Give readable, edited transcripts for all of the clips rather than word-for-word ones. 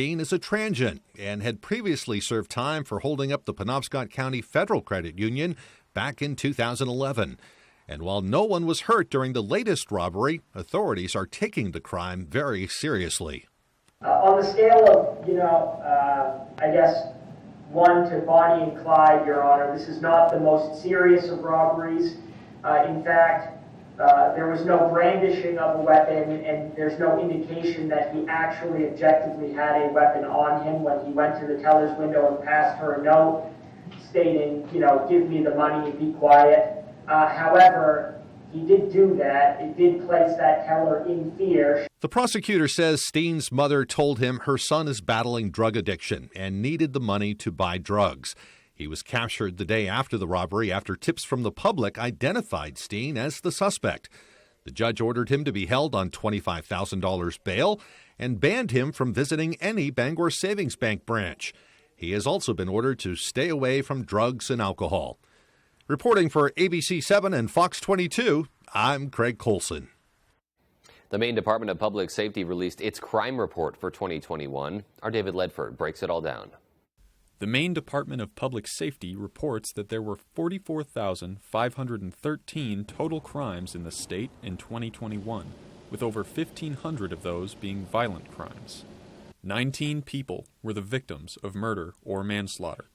Steen is a transient and had previously served time for holding up the Penobscot County Federal Credit Union back in 2011. And while no one was hurt during the latest robbery, authorities are taking the crime very seriously. On the scale of, I guess, 1 to Bonnie and Clyde, Your Honor, this is not the most serious of robberies. In fact, there was no brandishing of a weapon, and there's no indication that he actually objectively had a weapon on him when he went to the teller's window and passed her a note stating, give me the money and be quiet. However, he did do that. It did place that teller in fear. The prosecutor says Steen's mother told him her son is battling drug addiction and needed the money to buy drugs. He was captured the day after the robbery after tips from the public identified Steen as the suspect. The judge ordered him to be held on $25,000 bail and banned him from visiting any Bangor Savings Bank branch. He has also been ordered to stay away from drugs and alcohol. Reporting for ABC7 and Fox 22, I'm Craig Colson. The Maine Department of Public Safety released its crime report for 2021. Our David Ledford breaks it all down. The Maine Department of Public Safety reports that there were 44,513 total crimes in the state in 2021, with over 1,500 of those being violent crimes. 19 people were the victims of murder or manslaughter.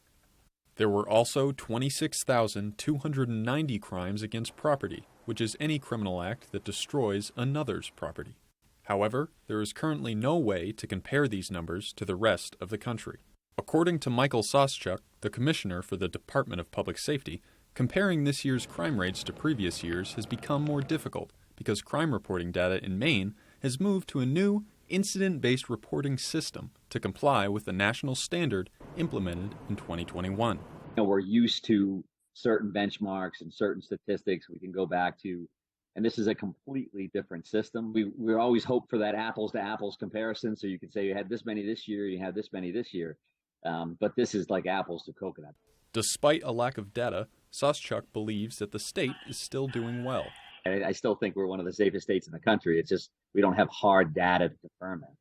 There were also 26,290 crimes against property, which is any criminal act that destroys another's property. However, there is currently no way to compare these numbers to the rest of the country. According to Michael Soschuk, the commissioner for the Department of Public Safety, comparing this year's crime rates to previous years has become more difficult because crime reporting data in Maine has moved to a new incident-based reporting system to comply with the national standard implemented in 2021. We're used to certain benchmarks and certain statistics we can go back to, and this is a completely different system. We always hope for that apples to apples comparison, so you can say you had this many this year, you had this many this year, but this is like apples to coconut. Despite a lack of data, Soschuk believes that the state is still doing well. I still think we're one of the safest states in the country. It's just we don't have hard data to confirm it.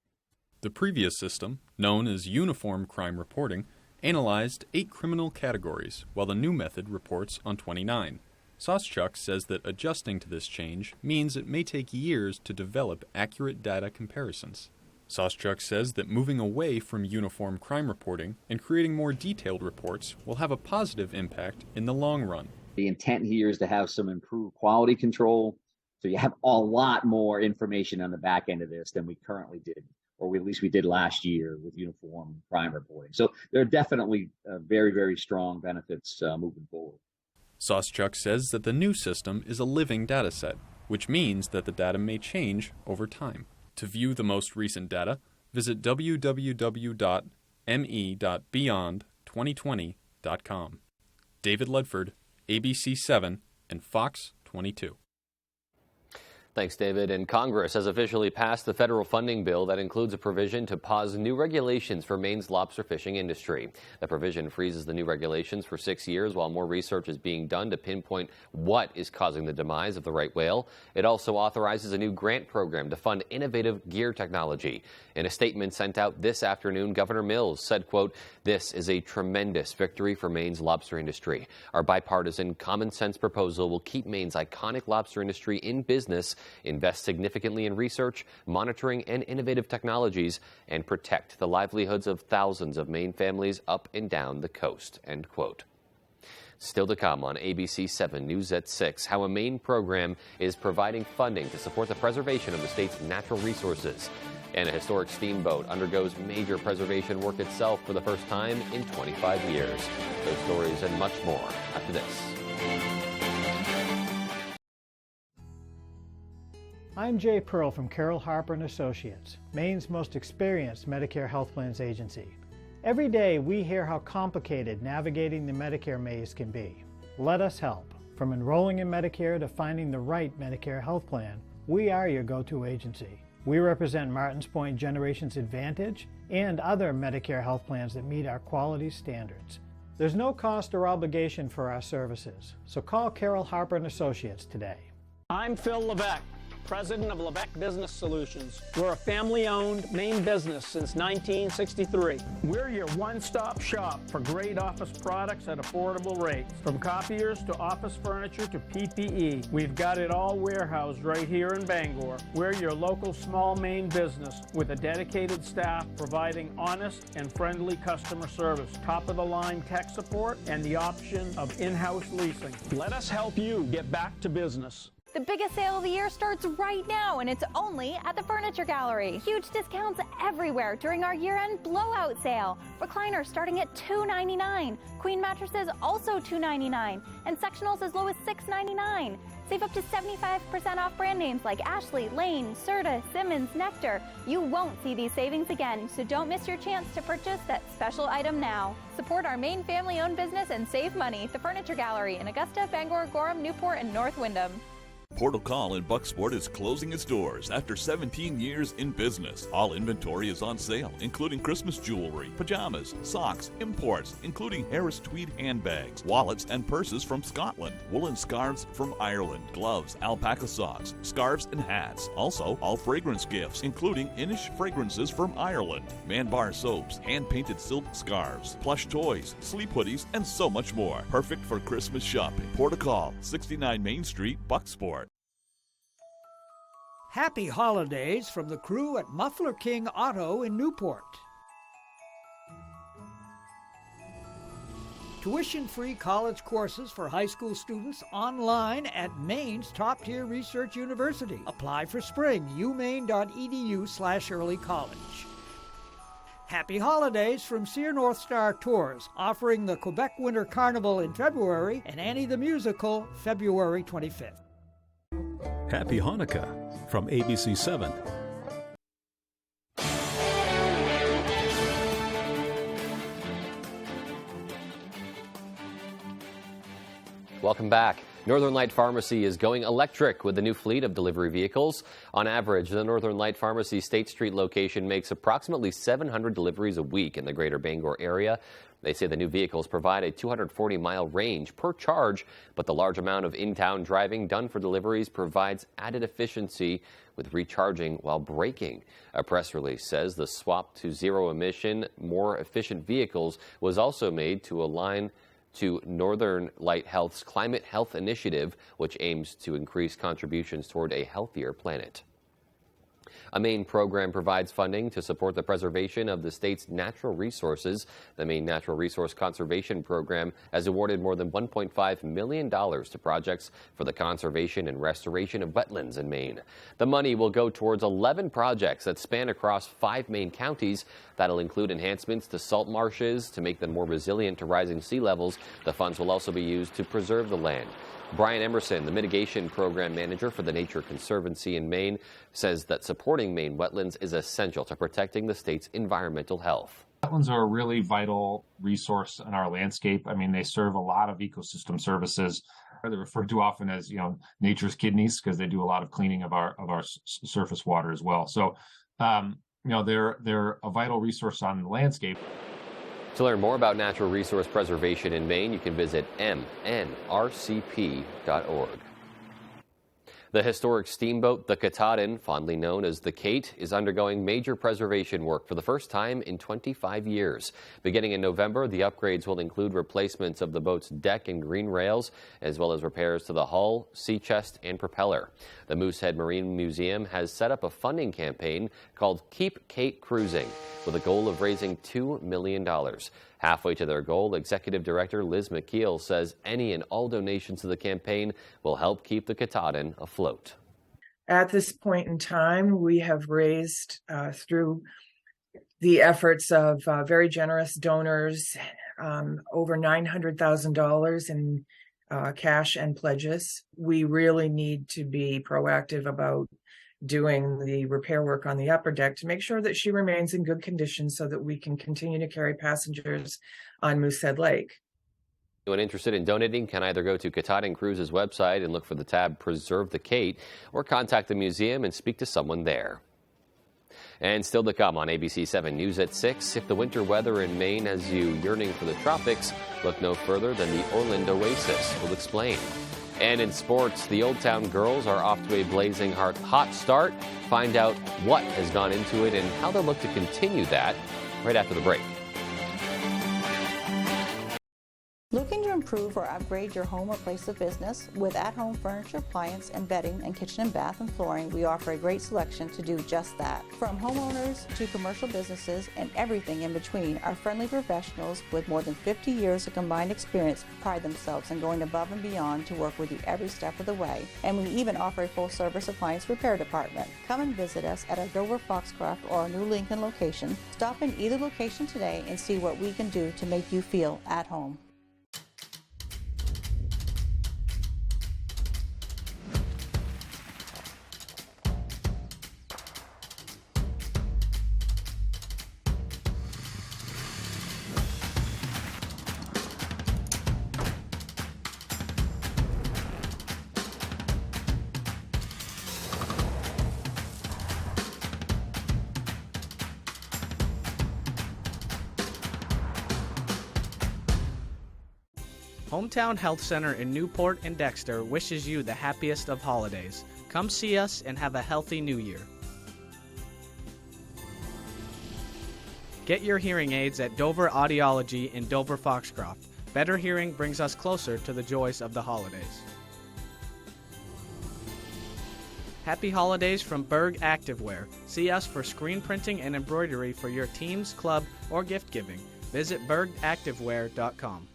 The previous system, known as uniform crime reporting, analyzed 8 criminal categories, while the new method reports on 29. Soschuk says that adjusting to this change means it may take years to develop accurate data comparisons. Soschuk says that moving away from uniform crime reporting and creating more detailed reports will have a positive impact in the long run. The intent here is to have some improved quality control, so you have a lot more information on the back end of this than we currently did, or at least we did last year with uniform crime reporting. So there are definitely very, very strong benefits moving forward. Soschuk says that the new system is a living data set, which means that the data may change over time. To view the most recent data, visit www.me.beyond2020.com. David Ledford, ABC7 and Fox 22. Thanks, David. And Congress has officially passed the federal funding bill that includes a provision to pause new regulations for Maine's lobster fishing industry. The provision freezes the new regulations for 6 years while more research is being done to pinpoint what is causing the demise of the right whale. It also authorizes a new grant program to fund innovative gear technology. In a statement sent out this afternoon, Governor Mills said, quote, "This is a tremendous victory for Maine's lobster industry. Our bipartisan common sense proposal will keep Maine's iconic lobster industry in business, invest significantly in research, monitoring, and innovative technologies, and protect the livelihoods of thousands of Maine families up and down the coast," end quote. Still to come on ABC7 News at 6, how a Maine program is providing funding to support the preservation of the state's natural resources. And a historic steamboat undergoes major preservation work itself for the first time in 25 years. Those stories and much more after this. I'm Jay Pearl from Carroll Harper & Associates, Maine's most experienced Medicare health plans agency. Every day we hear how complicated navigating the Medicare maze can be. Let us help. From enrolling in Medicare to finding the right Medicare health plan, we are your go-to agency. We represent Martins Point Generations Advantage and other Medicare health plans that meet our quality standards. There's no cost or obligation for our services, so call Carroll Harper & Associates today. I'm Phil Levesque. president of Lebec Business Solutions. We're a family-owned Maine business since 1963. We're your one-stop shop for great office products at affordable rates. From copiers to office furniture to PPE, we've got it all warehoused right here in Bangor. We're your local small Maine business with a dedicated staff providing honest and friendly customer service, top-of-the-line tech support, and the option of in-house leasing. Let us help you get back to business. The biggest sale of the year starts right now, and it's only at the Furniture Gallery. Huge discounts everywhere during our year-end blowout sale. Recliners starting at $2.99. Queen mattresses also $2.99. And sectionals as low as $6.99. Save up to 75% off brand names like Ashley, Lane, Serta, Simmons, Nectar. You won't see these savings again, so don't miss your chance to purchase that special item now. Support our Maine family-owned business and save money. The Furniture Gallery in Augusta, Bangor, Gorham, Newport, and North Windham. Portal Call in Bucksport is closing its doors after 17 years in business. All inventory is on sale, including Christmas jewelry, pajamas, socks, imports, including Harris tweed handbags, wallets and purses from Scotland, woolen scarves from Ireland, gloves, alpaca socks, scarves and hats. Also, all fragrance gifts, including Inish fragrances from Ireland, Man Bar soaps, hand-painted silk scarves, plush toys, sleep hoodies, and so much more. Perfect for Christmas shopping. Portal Call, 69 Main Street, Bucksport. Happy holidays from the crew at Muffler King Auto in Newport. Tuition-free college courses for high school students online at Maine's top-tier research university. Apply for spring, umaine.edu/early college. Happy holidays from Sear North Star Tours, offering the Quebec Winter Carnival in February and Annie the Musical February 25th. Happy Hanukkah from ABC 7. Welcome back. Northern Light Pharmacy is going electric with the new fleet of delivery vehicles. On average, the Northern Light Pharmacy State Street location makes approximately 700 deliveries a week in the greater Bangor area. They say the new vehicles provide a 240-mile range per charge, but the large amount of in-town driving done for deliveries provides added efficiency with recharging while braking. A press release says the swap to zero-emission, more efficient vehicles was also made to align to Northern Light Health's Climate Health Initiative, which aims to increase contributions toward a healthier planet. A Maine program provides funding to support the preservation of the state's natural resources. The Maine Natural Resource Conservation Program has awarded more than $1.5 million to projects for the conservation and restoration of wetlands in Maine. The money will go towards 11 projects that span across 5 Maine counties. That'll include enhancements to salt marshes to make them more resilient to rising sea levels. The funds will also be used to preserve the land. Brian Emerson, the mitigation program manager for the Nature Conservancy in Maine, says that supporting Maine wetlands is essential to protecting the state's environmental health. Wetlands are a really vital resource in our landscape. I mean, they serve a lot of ecosystem services. They're referred to often as, nature's kidneys because they do a lot of cleaning of our surface water as well. So, they're a vital resource on the landscape. To learn more about natural resource preservation in Maine, you can visit mnrcp.org. The historic steamboat, the Katahdin, fondly known as the Kate, is undergoing major preservation work for the first time in 25 years. Beginning in November, the upgrades will include replacements of the boat's deck and green rails, as well as repairs to the hull, sea chest, and propeller. The Moosehead Marine Museum has set up a funding campaign called Keep Kate Cruising, with a goal of raising $2 million. Halfway to their goal, Executive Director Liz McKeel says any and all donations to the campaign will help keep the Katahdin afloat. At this point in time, we have raised through the efforts of very generous donors over $900,000 in cash and pledges. We really need to be proactive about doing the repair work on the upper deck to make sure that she remains in good condition so that we can continue to carry passengers on Moosehead Lake. Anyone interested in donating can either go to Katahdin Cruises' website and look for the tab Preserve the Kate, or contact the museum and speak to someone there. And still to come on ABC 7 News at 6, if the winter weather in Maine has you yearning for the tropics, look no further than the Orland Oasis. We'll explain. And in sports, the Old Town girls are off to a blazing hot start. Find out what has gone into it and how they'll look to continue that right after the break. Looking to improve or upgrade your home or place of business? With at-home furniture, appliance, and bedding, and kitchen and bath and flooring, we offer a great selection to do just that. From homeowners to commercial businesses and everything in between, our friendly professionals with more than 50 years of combined experience pride themselves in going above and beyond to work with you every step of the way. And we even offer a full-service appliance repair department. Come and visit us at our Dover Foxcroft or our new Lincoln location. Stop in either location today and see what we can do to make you feel at home. Hometown Health Center in Newport and Dexter wishes you the happiest of holidays. Come see us and have a healthy new year. Get your hearing aids at Dover Audiology in Dover Foxcroft. Better hearing brings us closer to the joys of the holidays. Happy holidays from Berg Activewear. See us for screen printing and embroidery for your team's, club, or gift giving. Visit bergactivewear.com.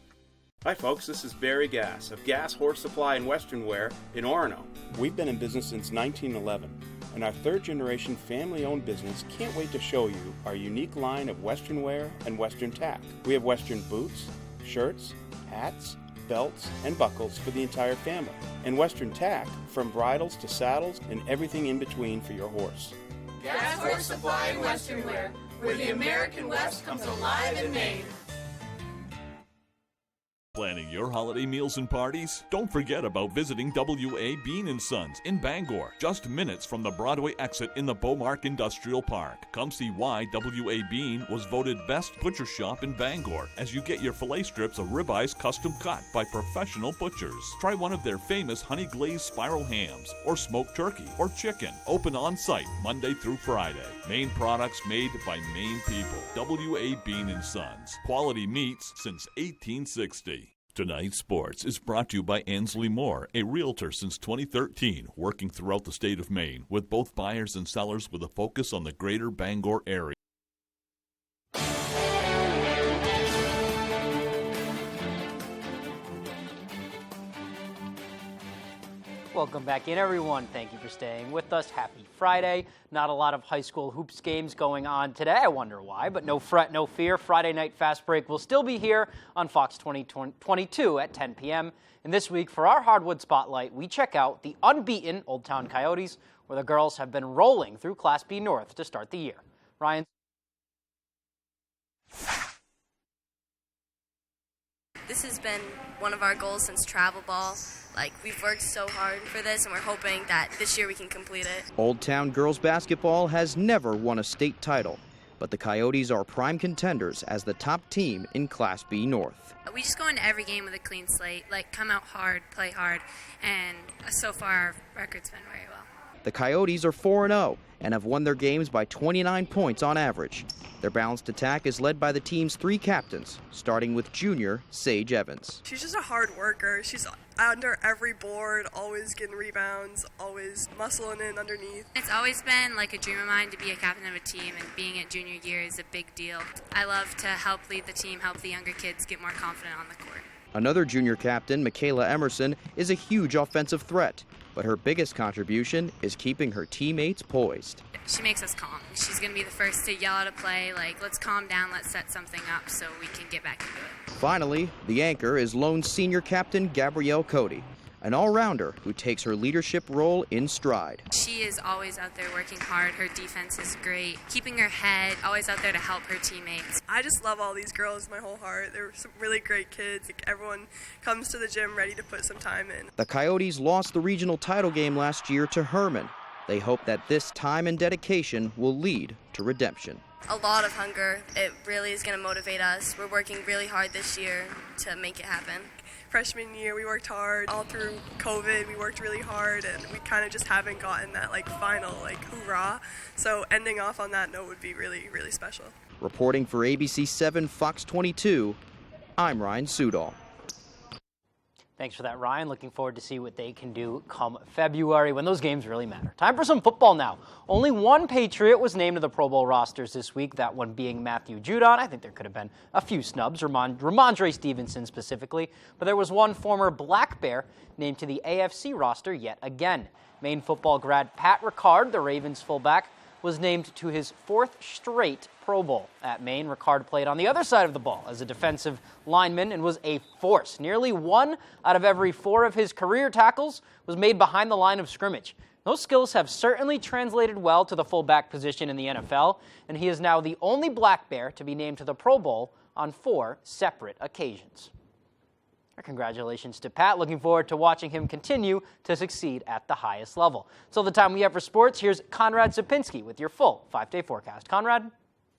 Hi folks, this is Barry Gass of Gass Horse Supply and Western Wear in Orono. We've been in business since 1911, and our third-generation family-owned business can't wait to show you our unique line of Western wear and Western tack. We have Western boots, shirts, hats, belts, and buckles for the entire family, and Western tack from bridles to saddles and everything in between for your horse. Gass Horse Supply and Western Wear, where the American West comes alive in Maine. Planning your holiday meals and parties? Don't forget about visiting W.A. Bean & Sons in Bangor, just minutes from the Broadway exit in the Beaumark Industrial Park. Come see why W.A. Bean was voted best butcher shop in Bangor as you get your filet strips of ribeyes custom cut by professional butchers. Try one of their famous honey glazed spiral hams or smoked turkey or chicken. Open on site Monday through Friday. Maine products made by Maine people. W.A. Bean & Sons. Quality meats since 1860. Tonight's Sports is brought to you by Ansley Moore, a realtor since 2013, working throughout the state of Maine with both buyers and sellers with a focus on the greater Bangor area. Welcome back in, everyone. Thank you for staying with us. Happy Friday. Not a lot of high school hoops games going on today. I wonder why, but no fret, no fear. Friday Night Fast Break will still be here on Fox 2022 at 10 p.m. And this week, for our Hardwood Spotlight, we check out the unbeaten Old Town Coyotes, where the girls have been rolling through Class B North to start the year. Ryan? This has been one of our goals since travel ball. We've worked so hard for this, and we're hoping that this year we can complete it. Old Town girls basketball has never won a state title, but the Coyotes are prime contenders as the top team in Class B North. We just go into every game with a clean slate, come out hard, play hard, and so far our record's been very well. The Coyotes are 4-0 and have won their games by 29 points on average. Their balanced attack is led by the team's three captains, starting with junior Sage Evans. She's just a hard worker. She's under every board, always getting rebounds, always muscling in underneath. It's always been a dream of mine to be a captain of a team, and being at junior year is a big deal. I love to help lead the team, help the younger kids get more confident on the court. Another junior captain, Michaela Emerson, is a huge offensive threat, but her biggest contribution is keeping her teammates poised. She makes us calm. She's going to be the first to yell at a play, let's calm down, let's set something up so we can get back into it. Finally, the anchor is lone senior captain Gabrielle Cody, an all-rounder who takes her leadership role in stride. She is always out there working hard. Her defense is great. Keeping her head, always out there to help her teammates. I just love all these girls with my whole heart. They're some really great kids. Everyone comes to the gym ready to put some time in. The Coyotes lost the regional title game last year to Herman, They hope that this time and dedication will lead to redemption. A lot of hunger. It really is going to motivate us. We're working really hard this year to make it happen. Freshman year, we worked hard. All through COVID, we worked really hard, and we kind of just haven't gotten that final hoorah. So ending off on that note would be really, really special. Reporting for ABC 7 Fox 22, I'm Ryan Sudol. Thanks for that, Ryan. Looking forward to see what they can do come February when those games really matter. Time for some football now. Only one Patriot was named to the Pro Bowl rosters this week, that one being Matthew Judon. I think there could have been a few snubs, Ramondre Stevenson specifically, but there was one former Black Bear named to the AFC roster yet again. Maine football grad Pat Ricard, the Ravens fullback, was named to his 4th straight Pro Bowl at Maine. Ricard played on the other side of the ball as a defensive lineman and was a force. Nearly 1 out of every 4 of his career tackles was made behind the line of scrimmage. Those skills have certainly translated well to the fullback position in the NFL, and he is now the only Black Bear to be named to the Pro Bowl on 4 separate occasions. Congratulations to Pat. Looking forward to watching him continue to succeed at the highest level. So the time we have for sports, here's Conrad Sapinski with your full 5-day forecast. Conrad?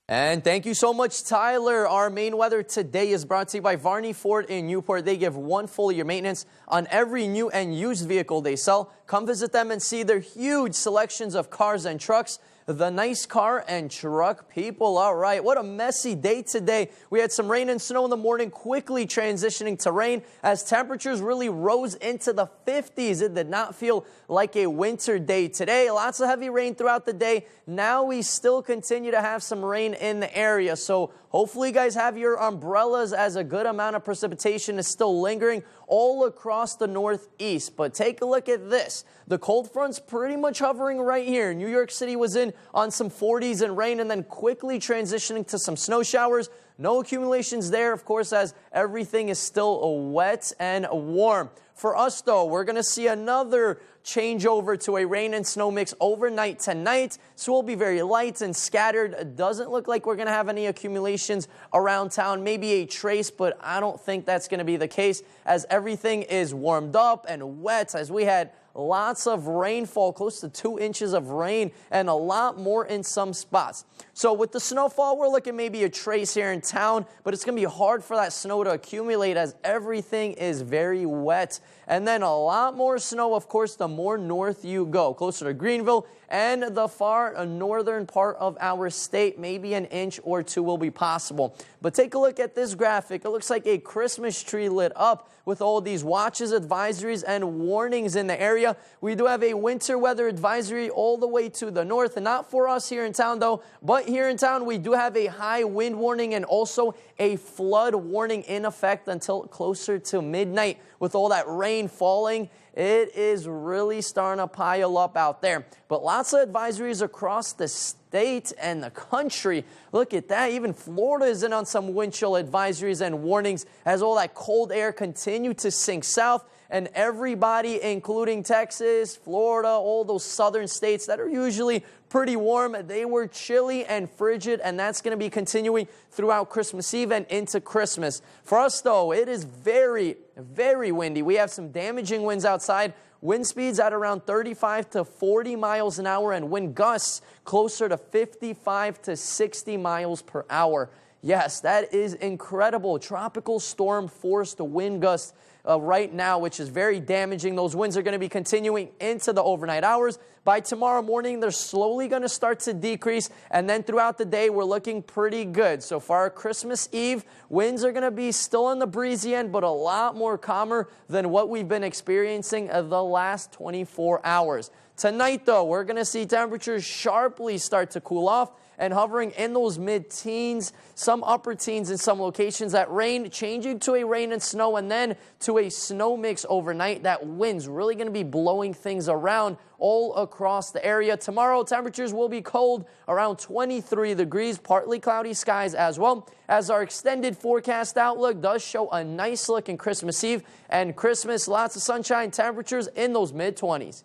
And thank you so much, Tyler. Our Maine weather today is brought to you by Varney Ford in Newport. They give 1 full year maintenance on every new and used vehicle they sell. Come visit them and see their huge selections of cars and trucks. The nice car and truck people. All right, what a messy day today. We had some rain and snow in the morning, quickly transitioning to rain as temperatures really rose into the 50s. It did not feel like a winter day today. Lots of heavy rain throughout the day. Now we still continue to have some rain in the area. So hopefully you guys have your umbrellas as a good amount of precipitation is still lingering all across the Northeast. But take a look at this. The cold front's pretty much hovering right here. New York City was in on some 40s and rain and then quickly transitioning to some snow showers. No accumulations there, of course, as everything is still wet and warm. For us, though, we're going to see another changeover to a rain and snow mix overnight tonight. So we'll be very light and scattered. It doesn't look like we're going to have any accumulations around town. Maybe a trace, but I don't think that's going to be the case as everything is warmed up and wet as we had lots of rainfall, close to 2 inches of rain, and a lot more in some spots. So with the snowfall, we're looking maybe a trace here in town, but it's going to be hard for that snow to accumulate as everything is very wet. And then a lot more snow, of course, the more north you go, closer to Greenville and the far northern part of our state. Maybe an inch or 2 will be possible. But take a look at this graphic. It looks like a Christmas tree lit up with all these watches, advisories, and warnings in the area. We do have a winter weather advisory all the way to the north, and not for us here in town, though. But here in town, we do have a high wind warning and also a flood warning in effect until closer to midnight. With all that rain falling, it is really starting to pile up out there. But lots of advisories across the state and the country. Look at that. Even Florida is in on some wind chill advisories and warnings as all that cold air continue to sink south. And everybody, including Texas, Florida, all those southern states that are usually pretty warm, they were chilly and frigid, and that's going to be continuing throughout Christmas Eve and into Christmas. For us, though, it is very, very windy. We have some damaging winds outside. Wind speeds at around 35 to 40 miles an hour and wind gusts closer to 55 to 60 miles per hour. Yes, that is incredible. Tropical storm force to wind gusts right now, which is very damaging. Those winds are going to be continuing into the overnight hours. By tomorrow morning, they're slowly going to start to decrease, and then throughout the day, we're looking pretty good. So for our Christmas Eve, winds are going to be still on the breezy end, but a lot more calmer than what we've been experiencing the last 24 hours. Tonight, though, we're going to see temperatures sharply start to cool off and hovering in those mid-teens, some upper teens in some locations. That rain changing to a rain and snow and then to a snow mix overnight. That wind's really going to be blowing things around all across the area. Tomorrow, temperatures will be cold, around 23 degrees, partly cloudy skies as well, as our extended forecast outlook does show a nice look in Christmas Eve and Christmas. Lots of sunshine, temperatures in those mid-20s.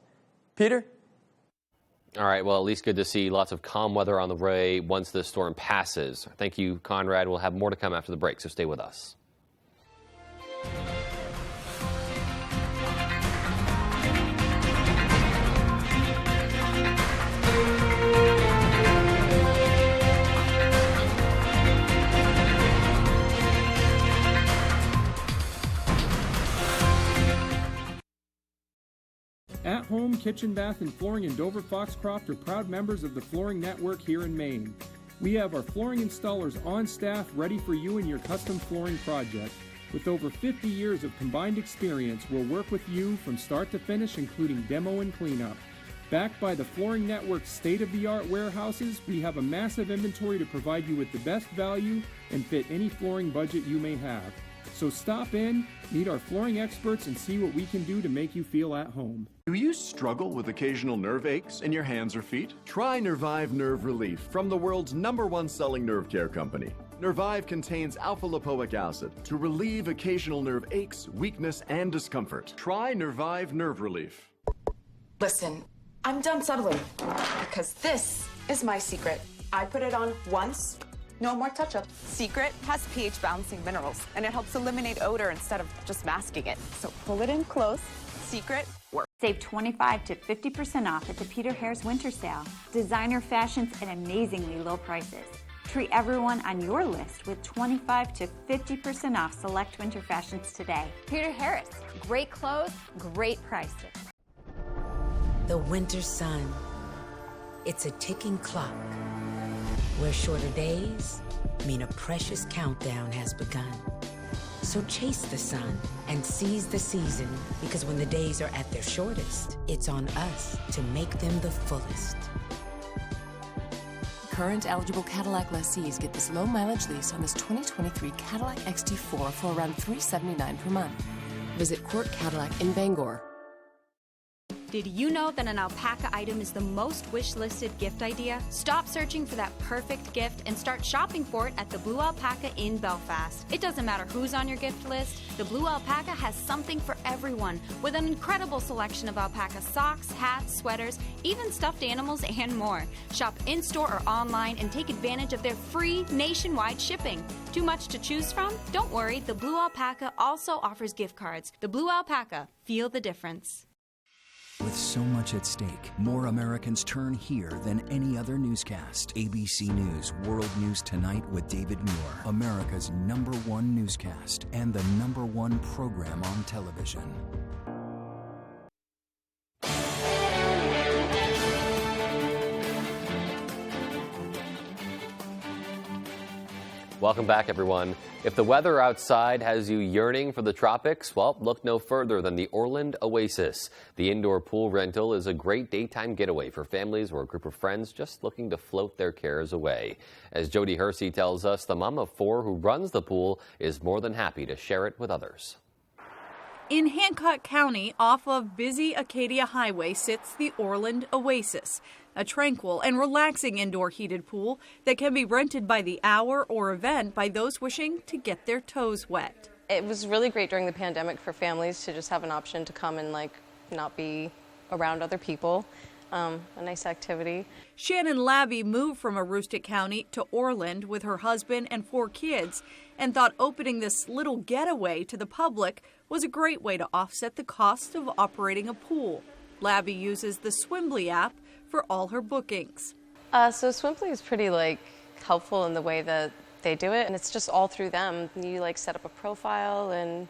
Peter? All right, well, at least good to see lots of calm weather on the way once the storm passes. Thank you, Conrad. We'll have more to come after the break, so stay with us. Home, Kitchen, Bath, and Flooring in Dover Foxcroft are proud members of the Flooring Network here in Maine. We have our flooring installers on staff ready for you and your custom flooring project. With over 50 years of combined experience, we'll work with you from start to finish, including demo and cleanup. Backed by the Flooring Network's state-of-the-art warehouses, we have a massive inventory to provide you with the best value and fit any flooring budget you may have. So stop in, meet our flooring experts, and see what we can do to make you feel at home. Do you struggle with occasional nerve aches in your hands or feet? Try Nervive Nerve Relief from the world's #1 selling nerve care company. Nervive contains alpha-lipoic acid to relieve occasional nerve aches, weakness, and discomfort. Try Nervive Nerve Relief. Listen, I'm done settling because this is my secret. I put it on once. No more touch-up. Secret has pH-balancing minerals, and it helps eliminate odor instead of just masking it. So pull it in close. Secret works. Save 25 to 50% off at the Peter Hare's winter sale. Designer fashions at amazingly low prices. Treat everyone on your list with 25 to 50% off select winter fashions today. Peter Harris, great clothes, great prices. The winter sun. It's a ticking clock, where shorter days mean a precious countdown has begun. So chase the sun and seize the season, because when the days are at their shortest, it's on us to make them the fullest. Current eligible Cadillac lessees get this low mileage lease on this 2023 Cadillac XT4 for around $379 per month. Visit Court Cadillac in Bangor. Did you know that an alpaca item is the most wish-listed gift idea? Stop searching for that perfect gift and start shopping for it at the Blue Alpaca in Belfast. It doesn't matter who's on your gift list, the Blue Alpaca has something for everyone with an incredible selection of alpaca socks, hats, sweaters, even stuffed animals, and more. Shop in-store or online and take advantage of their free nationwide shipping. Too much to choose from? Don't worry, the Blue Alpaca also offers gift cards. The Blue Alpaca, feel the difference. With so much at stake, more Americans turn here than any other newscast. ABC News World News Tonight with David Muir, America's #1 newscast and the #1 program on television. Welcome back, everyone. If the weather outside has you yearning for the tropics, well, look no further than the Orland Oasis. The indoor pool rental is a great daytime getaway for families or a group of friends just looking to float their cares away. As Jody Hersey tells us, the mom of 4 who runs the pool is more than happy to share it with others. In Hancock County, off of busy Acadia Highway, sits the Orland Oasis, a tranquil and relaxing indoor heated pool that can be rented by the hour or event by those wishing to get their toes wet. It was really great during the pandemic for families to just have an option to come and not be around other people. A nice activity. Shannon Labby moved from Aroostook County to Orland with her husband and 4 kids and thought opening this little getaway to the public was a great way to offset the cost of operating a pool. Labby uses the Swimbly app for all her bookings. So Swimbly is pretty helpful in the way that they do it, and it's just all through them. You set up a profile, and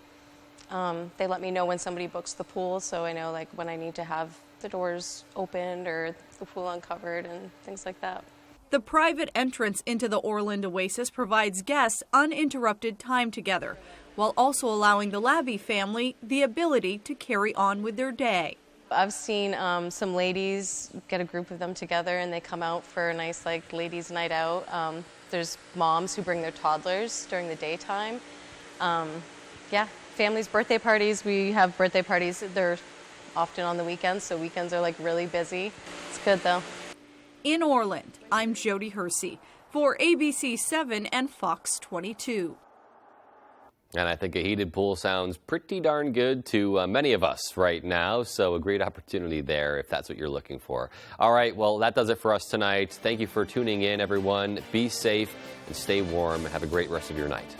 they let me know when somebody books the pool, so I know when I need to have the doors opened or the pool uncovered and things like that. The private entrance into the Orland Oasis provides guests uninterrupted time together, while also allowing the Labby family the ability to carry on with their day. I've seen some ladies get a group of them together and they come out for a nice ladies' night out. There's moms who bring their toddlers during the daytime. Families' birthday parties. We have birthday parties. They're often on the weekends, so weekends are really busy. It's good though. In Orland, I'm Jody Hersey for ABC 7 and Fox 22. And I think a heated pool sounds pretty darn good to many of us right now, so a great opportunity there if that's what you're looking for. All right, well, that does it for us tonight. Thank you for tuning in, everyone. Be safe and stay warm. Have a great rest of your night.